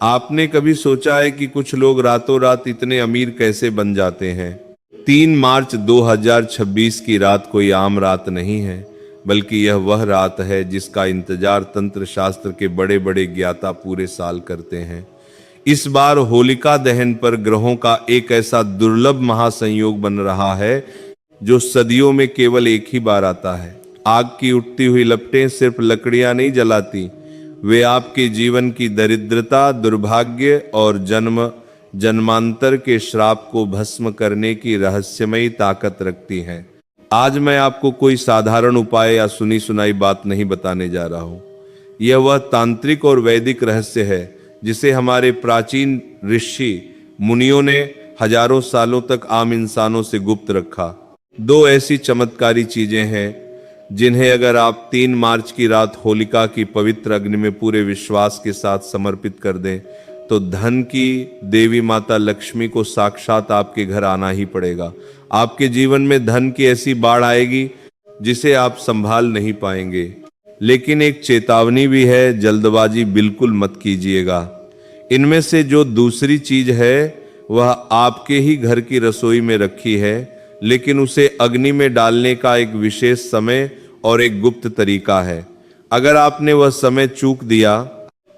आपने कभी सोचा है कि कुछ लोग रातों रात इतने अमीर कैसे बन जाते हैं? 3 मार्च 2026 की रात कोई आम रात नहीं है, बल्कि यह वह रात है जिसका इंतजार तंत्र शास्त्र के बड़े बड़े ज्ञाता पूरे साल करते हैं। इस बार होलिका दहन पर ग्रहों का एक ऐसा दुर्लभ महासंयोग बन रहा है जो सदियों में केवल एक ही बार आता है। आग की उठती हुई लपटें सिर्फ लकड़ियां नहीं जलाती, वे आपके जीवन की दरिद्रता, दुर्भाग्य और जन्म जन्मांतर के श्राप को भस्म करने की रहस्यमयी ताकत रखती हैं। आज मैं आपको कोई साधारण उपाय या सुनी सुनाई बात नहीं बताने जा रहा हूं। यह वह तांत्रिक और वैदिक रहस्य है जिसे हमारे प्राचीन ऋषि मुनियों ने हजारों सालों तक आम इंसानों से गुप्त रखा। 2 ऐसी चमत्कारी चीजें हैं जिन्हें अगर आप 3 मार्च की रात होलिका की पवित्र अग्नि में पूरे विश्वास के साथ समर्पित कर दें तो धन की देवी माता लक्ष्मी को साक्षात आपके घर आना ही पड़ेगा। आपके जीवन में धन की ऐसी बाढ़ आएगी जिसे आप संभाल नहीं पाएंगे। लेकिन एक चेतावनी भी है, जल्दबाजी बिल्कुल मत कीजिएगा। इनमें से जो दूसरी चीज है वह आपके ही घर की रसोई में रखी है, लेकिन उसे अग्नि में डालने का एक विशेष समय और एक गुप्त तरीका है। अगर आपने वह समय चूक दिया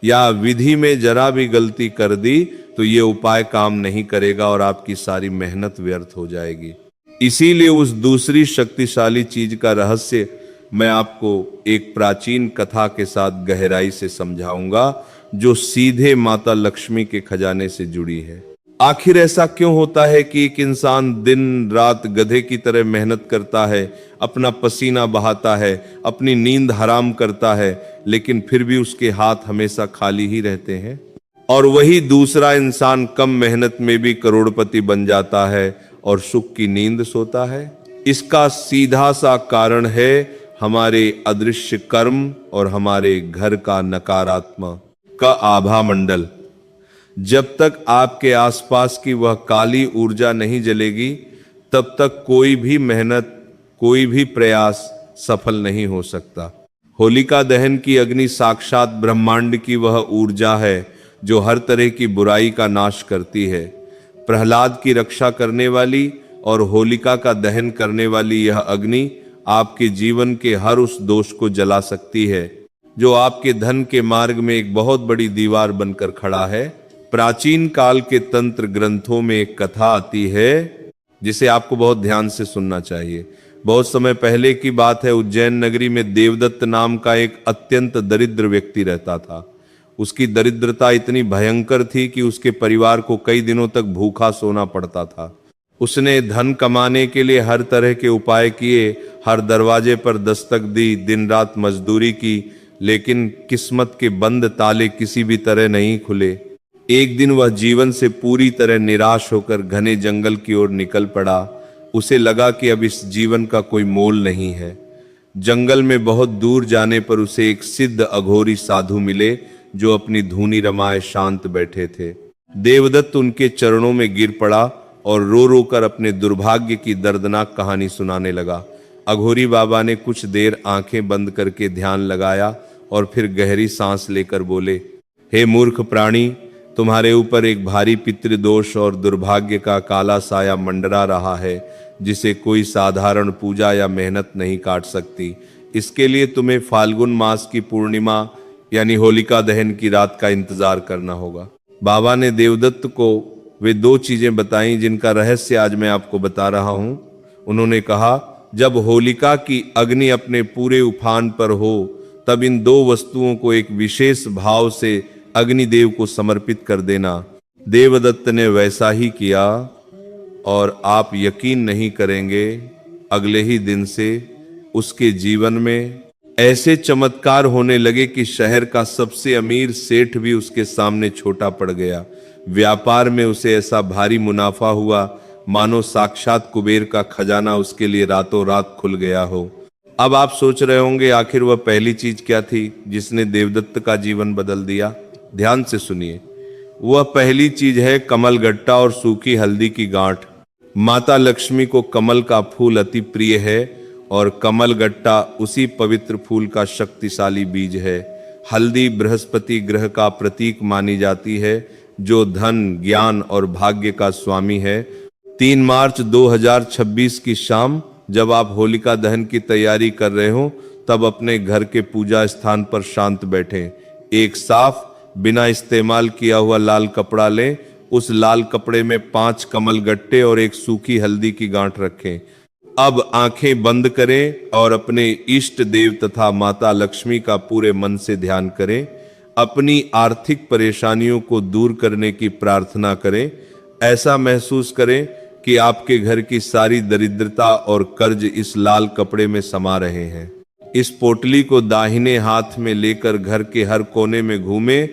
या विधि में जरा भी गलती कर दी तो ये उपाय काम नहीं करेगा और आपकी सारी मेहनत व्यर्थ हो जाएगी। इसीलिए उस दूसरी शक्तिशाली चीज का रहस्य मैं आपको एक प्राचीन कथा के साथ गहराई से समझाऊंगा जो सीधे माता लक्ष्मी के खजाने से जुड़ी है। आखिर ऐसा क्यों होता है कि एक इंसान दिन रात गधे की तरह मेहनत करता है, अपना पसीना बहाता है, अपनी नींद हराम करता है, लेकिन फिर भी उसके हाथ हमेशा खाली ही रहते हैं? और वही दूसरा इंसान कम मेहनत में भी करोड़पति बन जाता है और सुख की नींद सोता है। इसका सीधा सा कारण है हमारे अदृश्य कर्म और हमारे घर का नकारात्मक का आभा मंडल। जब तक आपके आसपास की वह काली ऊर्जा नहीं जलेगी तब तक कोई भी मेहनत, कोई भी प्रयास सफल नहीं हो सकता। होलिका दहन की अग्नि साक्षात ब्रह्मांड की वह ऊर्जा है जो हर तरह की बुराई का नाश करती है। प्रहलाद की रक्षा करने वाली और होलिका का दहन करने वाली यह अग्नि आपके जीवन के हर उस दोष को जला सकती है जो आपके धन के मार्ग में एक बहुत बड़ी दीवार बनकर खड़ा है। प्राचीन काल के तंत्र ग्रंथों में एक कथा आती है जिसे आपको बहुत ध्यान से सुनना चाहिए। बहुत समय पहले की बात है, उज्जैन नगरी में देवदत्त नाम का एक अत्यंत दरिद्र व्यक्ति रहता था। उसकी दरिद्रता इतनी भयंकर थी कि उसके परिवार को कई दिनों तक भूखा सोना पड़ता था। उसने धन कमाने के लिए हर तरह के उपाय किए, हर दरवाजे पर दस्तक दी, दिन रात मजदूरी की, लेकिन किस्मत के बंद ताले किसी भी तरह नहीं खुले। एक दिन वह जीवन से पूरी तरह निराश होकर घने जंगल की ओर निकल पड़ा। उसे लगा कि अब इस जीवन का कोई मोल नहीं है। जंगल में बहुत दूर जाने पर उसे एक सिद्ध अघोरी साधु मिले जो अपनी धूनी रमाए शांत बैठे थे। देवदत्त उनके चरणों में गिर पड़ा और रो रो कर अपने दुर्भाग्य की दर्दनाक कहानी सुनाने लगा। अघोरी बाबा ने कुछ देर आंखें बंद करके ध्यान लगाया और फिर गहरी सांस लेकर बोले, हे मूर्ख प्राणी, तुम्हारे ऊपर एक भारी पितृदोष और दुर्भाग्य का काला साया मंडरा रहा है जिसे कोई साधारण पूजा या मेहनत नहीं काट सकती। इसके लिए तुम्हें फाल्गुन मास की पूर्णिमा यानी होलिका दहन की रात का इंतजार करना होगा। बाबा ने देवदत्त को वे 2 चीजें बताईं जिनका रहस्य आज मैं आपको बता रहा हूं। उन्होंने कहा, जब होलिका की अग्नि अपने पूरे उफान पर हो तब इन 2 वस्तुओं को एक विशेष भाव से अग्निदेव को समर्पित कर देना। देवदत्त ने वैसा ही किया और आप यकीन नहीं करेंगे, अगले ही दिन से उसके जीवन में ऐसे चमत्कार होने लगे कि शहर का सबसे अमीर सेठ भी उसके सामने छोटा पड़ गया। व्यापार में उसे ऐसा भारी मुनाफा हुआ मानो साक्षात कुबेर का खजाना उसके लिए रातों रात खुल गया हो। अब आप सोच रहे होंगे आखिर वह पहली चीज क्या थी जिसने देवदत्त का जीवन बदल दिया? ध्यान से सुनिए। वह पहली चीज है कमलगट्टा और सूखी हल्दी की गांठ। माता लक्ष्मी को कमल का फूल अति प्रिय है और कमलगट्टा उसी पवित्र फूल का शक्तिशाली बीज है। हल्दी बृहस्पति ग्रह का प्रतीक मानी जाती है, जो धन, ज्ञान और भाग्य का स्वामी है। 3 मार्च 2026 की शाम जब आप होलिका दहन की तैयारी कर रहे हो, तब अपने घर के पूजा स्थान पर शांत बैठें। एक साफ, बिना इस्तेमाल किया हुआ लाल कपड़ा लें। उस लाल कपड़े में 5 कमल गट्टे और एक सूखी हल्दी की गांठ रखें। अब आंखें बंद करें और अपने इष्ट देव तथा माता लक्ष्मी का पूरे मन से ध्यान करें। अपनी आर्थिक परेशानियों को दूर करने की प्रार्थना करें। ऐसा महसूस करें कि आपके घर की सारी दरिद्रता और कर्ज इस लाल कपड़े में समा रहे हैं। इस पोटली को दाहिने हाथ में लेकर घर के हर कोने में घूमें,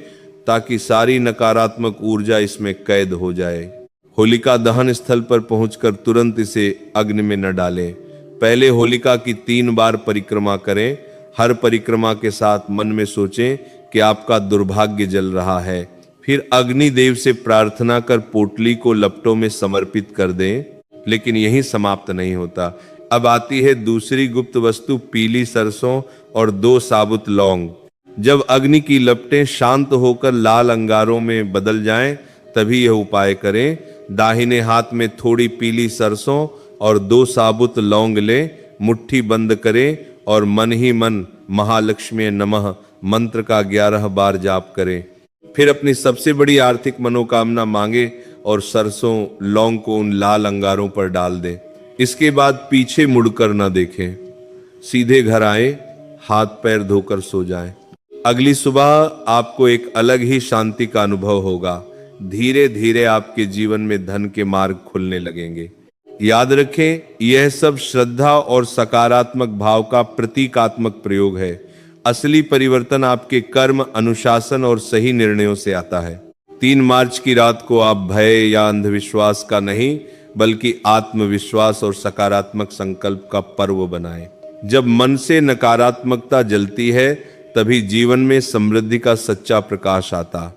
ताकि सारी नकारात्मक ऊर्जा इसमें कैद हो जाए। होलिका दहन स्थल पर पहुंचकर तुरंत इसे अग्नि में न डालें। पहले होलिका की 3 बार परिक्रमा करें। हर परिक्रमा के साथ मन में सोचें कि आपका दुर्भाग्य जल रहा है। फिर अग्नि देव से प्रार्थना कर पोटली को लपटों में समर्पित कर दें। लेकिन यही समाप्त नहीं होता। अब आती है दूसरी गुप्त वस्तु, पीली सरसों और 2 साबुत लौंग। जब अग्नि की लपटें शांत होकर लाल अंगारों में बदल जाएं, तभी यह उपाय करें। दाहिने हाथ में थोड़ी पीली सरसों और 2 साबुत लौंग लें, मुट्ठी बंद करें और मन ही मन महालक्ष्मी नमः मंत्र का 11 बार जाप करें। फिर अपनी सबसे बड़ी आर्थिक मनोकामना मांगे और सरसों लौंग को उन लाल अंगारों पर डाल दें। इसके बाद पीछे मुड़कर न देखें, सीधे घर आए, हाथ पैर धोकर सो जाएं। अगली सुबह आपको एक अलग ही शांति का अनुभव होगा। धीरे धीरे आपके जीवन में धन के मार्ग खुलने लगेंगे। याद रखें, यह सब श्रद्धा और सकारात्मक भाव का प्रतीकात्मक प्रयोग है। असली परिवर्तन आपके कर्म, अनुशासन और सही निर्णयों से आता है। 3 मार्च की रात को आप भय या अंधविश्वास का नहीं, बल्कि आत्मविश्वास और सकारात्मक संकल्प का पर्व बनाएं। जब मन से नकारात्मकता जलती है, तभी जीवन में समृद्धि का सच्चा प्रकाश आता।